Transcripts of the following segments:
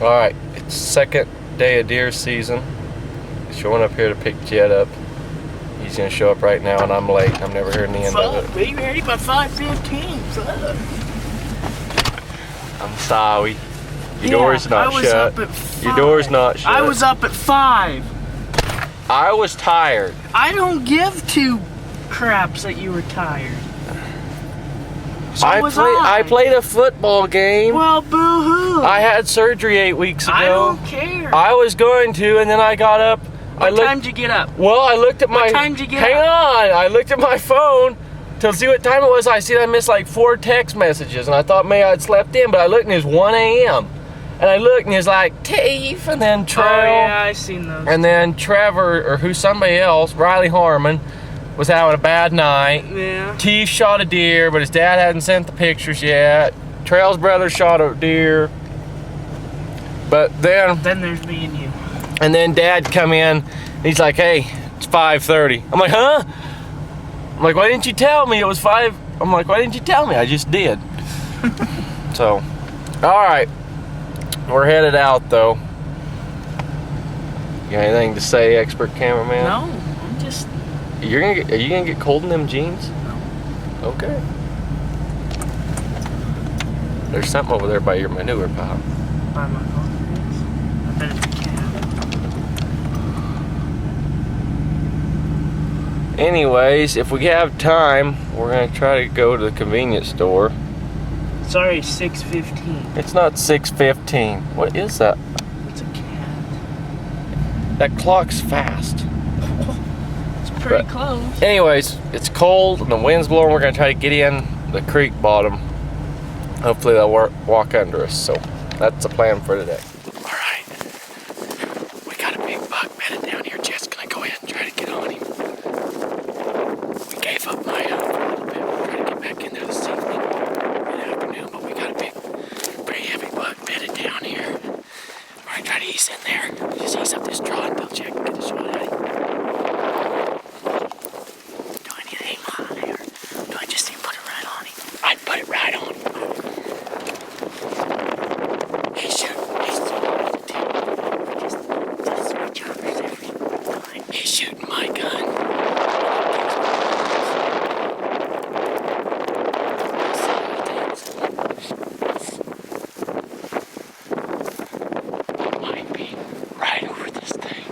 Alright, it's second day of deer season. Showing up here to pick Jed up. He's gonna show up right now and I'm late. I'm never hearing the end of it. Be ready by 5:15, fuck. I'm sorry. Your door's not shut. Up at 5. Your door's not shut. I was up at 5. I was tired. I don't give two craps that you were tired. So I played a football game. Well, boo-hoo. I had surgery 8 weeks ago. I don't care. I was going to, and then I got up. What time did you get up? Well, I looked at my... What time did you get Hang up? on. I looked at my phone to see what time it was. I see I missed like 4 text messages, and I thought maybe I'd slept in, but I looked and it was 1 a.m. And I looked and it was like, Teef, and then Trail. Oh, yeah, I seen those. And then Trevor, or who's somebody else, Riley Harmon, was having a bad night. Yeah. Teef shot a deer, but his dad hadn't sent the pictures yet. Trail's brother shot a deer. But then there's me and you. And then Dad come in, and he's like, hey, it's 5:30. I'm like, huh? I'm like, why didn't you tell me it was 5? I'm like, why didn't you tell me? I just did. So, all right. We're headed out, though. You got anything to say, expert cameraman? No, I'm just... Are you gonna get cold in them jeans? No. Okay. There's something over there by your manure pile. By my confidence. I bet it's a cat. Anyways, if we have time, we're gonna try to go to the convenience store. Sorry, 6:15. It's not 6:15. What is that? It's a cat. That clock's fast. It's pretty close. Anyways, it's cold and the wind's blowing. We're gonna try to get in the creek bottom. Hopefully they'll walk under us. So that's the plan for today. All right, we got a big buck bedded down here. Jess, can I go ahead and try to get on him? We gave up my for a little bit. We'll try to get back in there this evening, mid-afternoon. But we got a big, pretty heavy buck bedded down here. We're gonna try to ease in there. Just ease up this draw until Jack can get a shot at him. Do I need to aim high or do I just need to put it right on him? I'd put it right on him. He's shooting. He's shooting my gun. Might be right over this thing.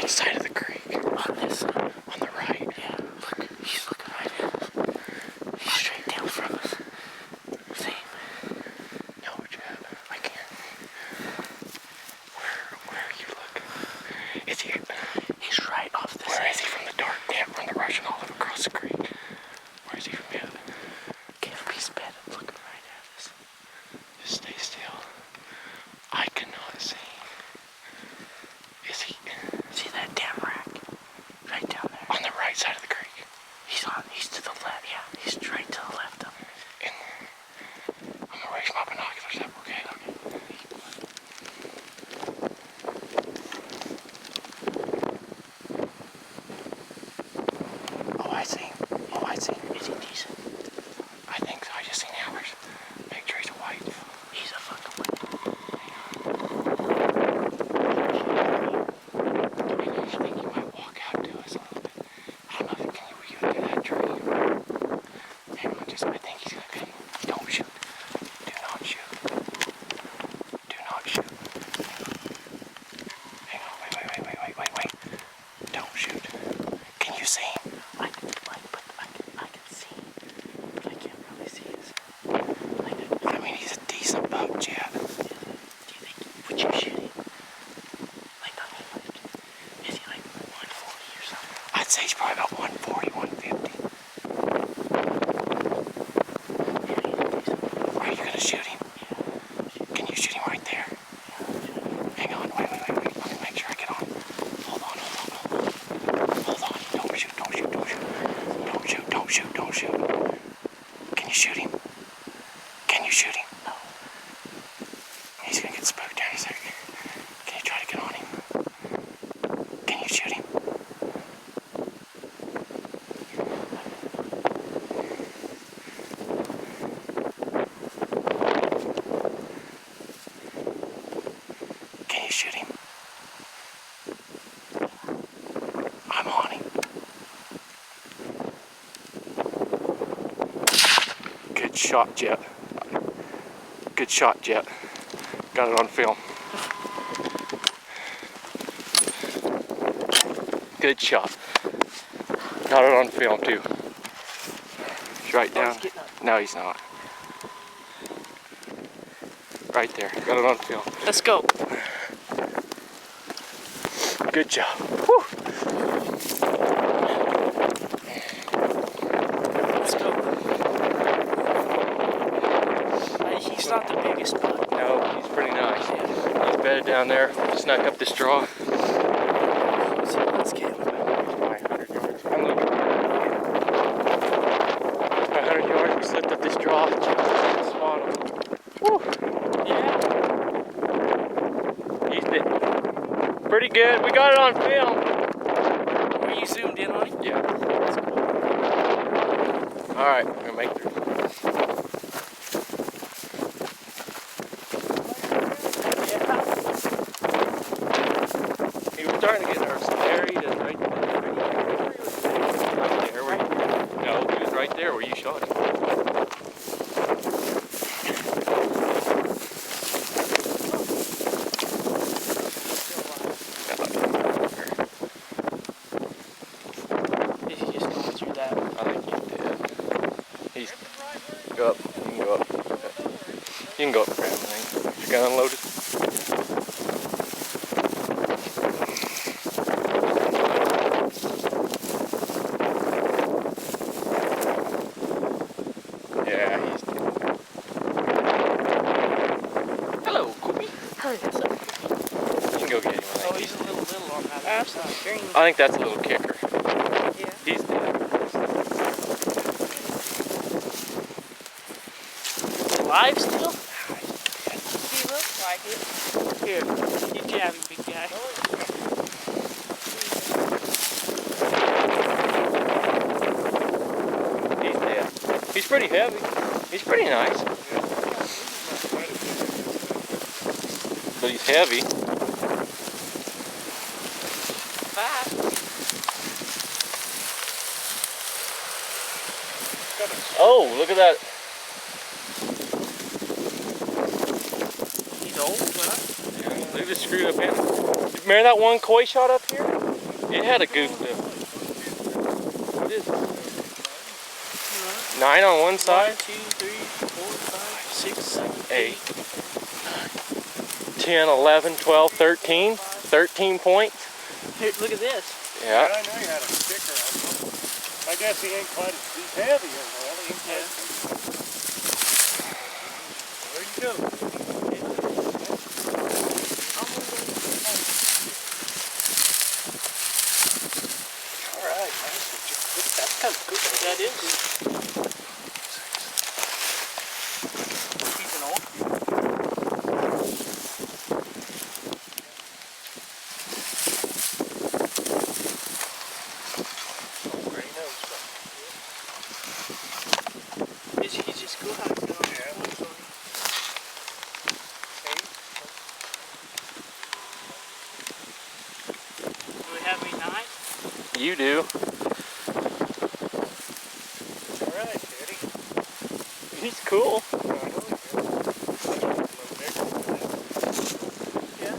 Which side of the creek? On this side. On the right. Yeah, look, he's looking right at us. He's straight down from us. See? No, Chad, I can't. Where are you looking? Is he? He's right off this Where side. is he from the dark? Damn, from the Russian olive across the creek. Where is he from here? He's better looking right at us. Just stay still. I cannot see. Is he? See that damn rack? Right down there. On the right side of the creek. He's to the left, yeah. He's right to the left of me. And I'm gonna raise my binoculars up, okay? Oh, I see. Is he decent? I think so. I just seen hours. Make sure he's a white. He's a fucking white. I think he might walk out to us a little bit. I don't know if can you do that tree. Hang on, I think he's gonna come. Don't shoot. Do not shoot. Do not shoot. Hang on, wait. Don't shoot. Can you see him? I can see him. But I can't really see his. I mean, he's a decent buck, Chad. Do you think, would you shoot him? Is he like 140 or something? I'd say he's probably about 140, 150. Yeah, he's decent. Are you gonna shoot him? Can you shoot him right there? Hang on, wait. Let me make sure I get on. Hold on. Hold on. Don't shoot. Can you shoot him? No. He's gonna get spooked down a second. Can you try to get on him? Can you shoot him? Can you shoot him? I'm on him. Good shot, Jet. Got it on film. Good shot. Got it on film too. He's right down. No, he's not. Right there. Got it on film. Let's go. Good job. Whew. Let's go. He's not the biggest buck. No, he's pretty nice. He's bedded down there. Snuck up the straw. Let's get him. Probably 100 yards. I'm looking. 100 yards. We slipped up the straw. Spot him. Woo. Yeah. He's been pretty good. We got it on film. Were you zoomed in on him? Yeah. That's cool. All right, we're gonna make through. He was starting to get nervous. There he is, right there. Right there. No, he was right there where you shot him. Is he just going through that? I think he's dead. He's go up. You can go up. You can go up and grab him. Is your gun unloaded? Yeah, he's dead. Hello, Koopy. Hey, what's up? You can go get him. Oh, he's a little on that. That's not green. I think that's a little kicker. Yeah. He's dead. Alive still? He looks like it. Here, you jab him, big guy. He's dead. He's pretty heavy. He's pretty nice. But he's heavy. Fast. Oh, look at that. He's old, but Yeah, look at the screwed up end. Remember that one koi shot up here? It had a goof to it. What is it? 9 on one side? 1, 2, 3, 4, 5, 6, 7, 8, 10, 11, 12, 13. 13 points. Here, look at this. Yeah. I know you had a sticker on him. I guess he ain't quite as heavy as well. There you go. Alright, that's kind of good. That is. He's an old kid. He's just cool how it's going. Do we have any knives? You do. Alright, Daddy. He's cool. I know he is. A little bigger than that. Yeah.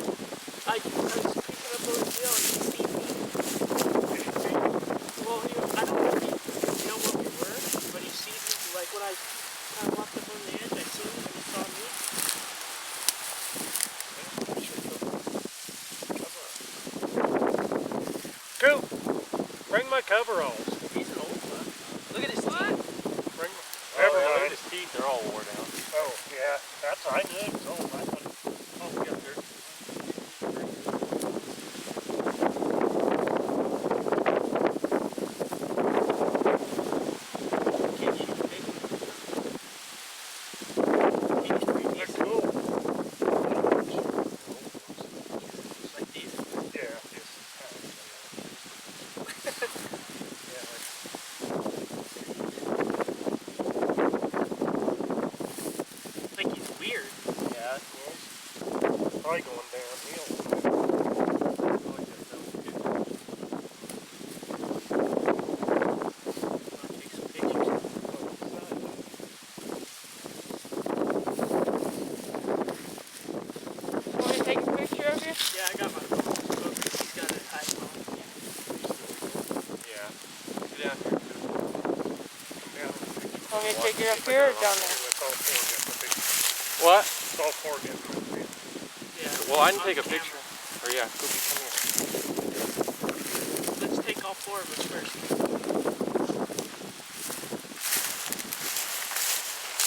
I was picking up those deals and he beat me. Well, I don't know if you know what we were, but he sees me, like when I walked up on the edge, I seen him and he saw me. Coop, bring my coveralls. He's an old one. Look at his teeth. Bring my... Never mind. His teeth are all wore down. Oh, yeah. That's... I knew it was old. I thought it... Oh, yeah, there. They're cool. Like these. Yeah, just... yeah, Like he's weird. yeah, it was. Probably going downhill. I'll take some pictures. Want me to take a picture of you? Yeah, I got my phone. He's got an iPhone. Yeah. Get down here. Want me to take it up here or down there? Let's all four get the picture. What? Let's all four get the picture. Yeah. Well, I can On take a camera. picture. Or yeah, Kobe, come here. Let's take all 4 of us first.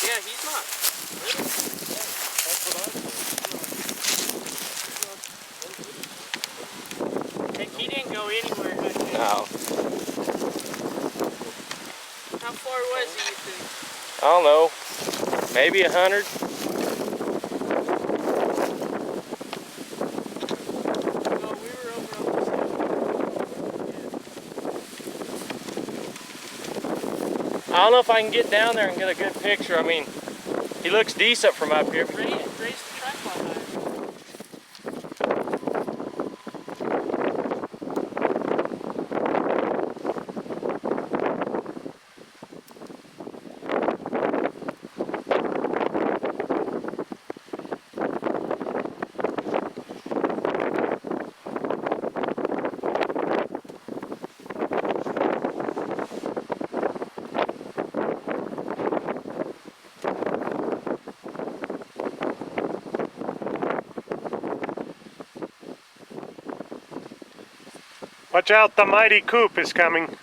Yeah, he's not. Really? That's what I thought. He didn't go anywhere. No. How far was he, you think? I don't know. Maybe 100. Oh, we were over on this I don't know if I can get down there and get a good picture. I mean, he looks decent from up here. Raise the tripod higher. Watch out, the mighty Coop is coming.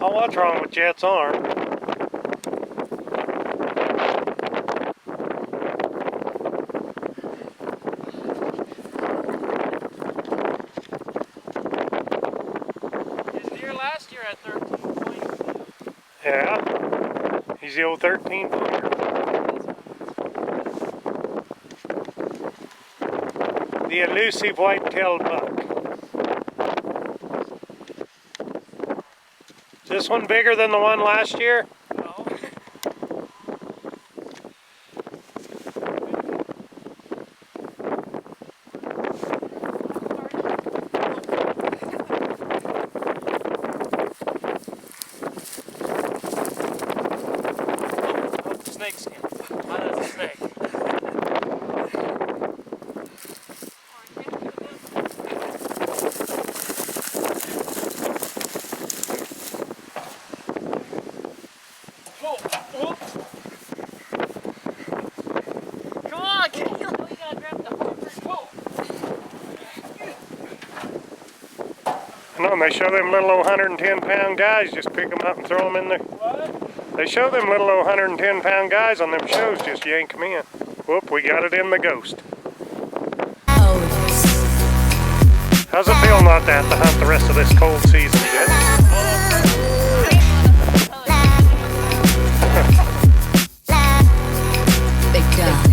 Oh, what's wrong with Jet's arm? at 13 points. Yeah. He's the old 13 pointer. The elusive whitetail buck. Is this one bigger than the one last year? No. Snake skin. Why does a snake? Come on, Caleb. We gotta grab the hopper. I know, and they show them little old 110-pound guys, just pick them up and throw them in there. What? They show them little old 110-pound guys on them shows, just yank them in. Whoop, we got it in the ghost. How's it feel not to have to hunt the rest of this cold season, Jet? Big gun.